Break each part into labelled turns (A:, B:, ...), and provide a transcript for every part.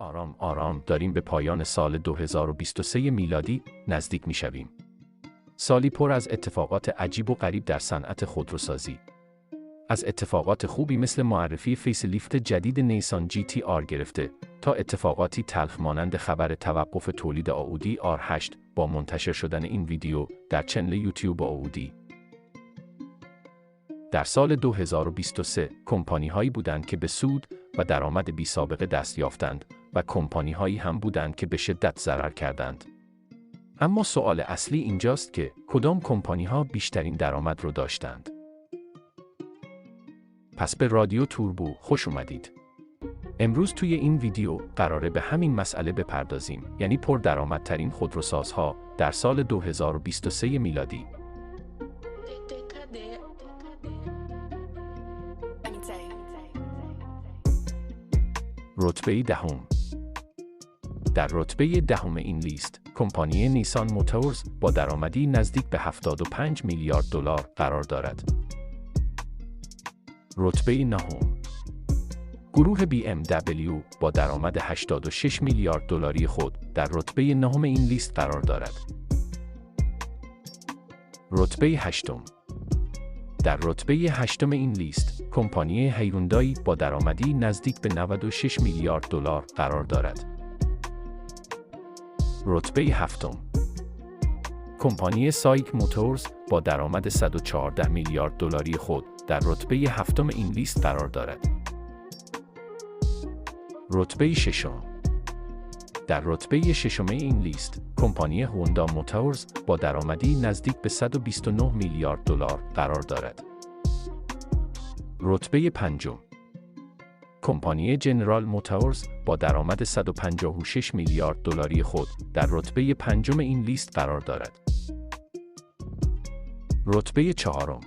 A: آرام آرام داریم به پایان سال 2023 میلادی نزدیک می‌شویم. سالی پر از اتفاقات عجیب و غریب در صنعت خودروسازی. از اتفاقات خوبی مثل معرفی فیس لیفت جدید نیسان GT-R گرفته تا اتفاقاتی تلخ مانند خبر توقف تولید آودی R8 با منتشر شدن این ویدیو در چنل یوتیوب آودی. در سال 2023 کمپانی‌هایی بودند که به سود و درآمد بی‌سابقه دست یافتند و کمپانی‌هایی هم بودند که به شدت ضرر کردند. اما سوال اصلی اینجاست که کدام کمپانی‌ها بیشترین درآمد رو داشتند؟ پس به رادیو توربو خوش اومدید. امروز توی این ویدیو قراره به همین مسئله بپردازیم، یعنی پردرآمدترین خودروسازها در سال 2023 میلادی. رتبه دهم. در رتبه دهم این لیست، کمپانی نیسان موتورز با درآمدی نزدیک به 75 میلیارد دلار قرار دارد. رتبه نهم، گروه BMW با درآمد 86 میلیارد دلاری خود در رتبه نهم این لیست قرار دارد. رتبه هشتم. در رتبه هشتم این لیست، کمپانی هیوندای با درآمدی نزدیک به 96 میلیارد دلار قرار دارد. رتبه هفتم، کمپانی سایک موتورز با درآمد 114 میلیارد دلاری خود در رتبه هفتم این لیست قرار دارد. رتبه ششم. در رتبه ششم این لیست، کمپانی هوندا موتورز با درآمدی نزدیک به 129 میلیارد دلار قرار دارد. رتبه پنجم، کمپانی جنرال موتورز با درآمد 156 میلیارد دلاری خود در رتبه پنجم این لیست قرار دارد. رتبه چهارم.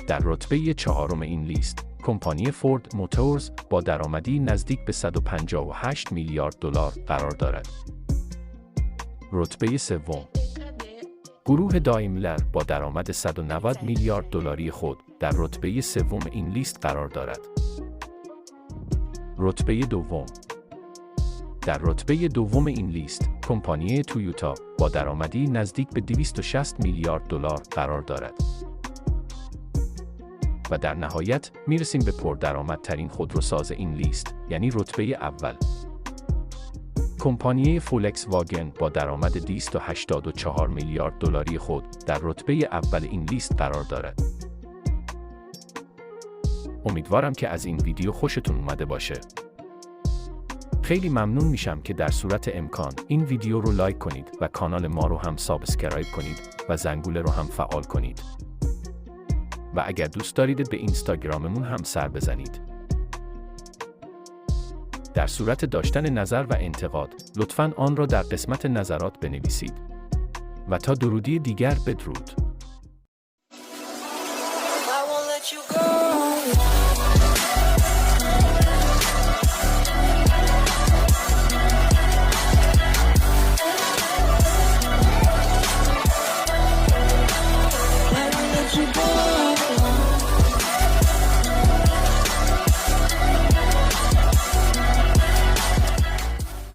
A: در رتبه چهارم این لیست، کمپانی فورد موتورز با درآمدی نزدیک به 158 میلیارد دلار قرار دارد. رتبه سوم، گروه دایملر با درآمد 190 میلیارد دلاری خود در رتبه سوم این لیست قرار دارد. رتبه دوم. در رتبه دوم این لیست، کمپانی تویوتا با درآمدی نزدیک به 260 میلیارد دلار قرار دارد. و در نهایت میرسیم به پردرآمدترین خودروساز این لیست، یعنی رتبه اول. کمپانی فولکس واگن با درآمد 284 میلیارد دلاری خود در رتبه اول این لیست قرار دارد. امیدوارم که از این ویدیو خوشتون اومده باشه. خیلی ممنون میشم که در صورت امکان این ویدیو رو لایک کنید و کانال ما رو هم سابسکرایب کنید و زنگوله رو هم فعال کنید. و اگر دوست دارید به اینستاگراممون هم سر بزنید. در صورت داشتن نظر و انتقاد، لطفاً آن را در قسمت نظرات بنویسید. و تا درودی دیگر بدرود.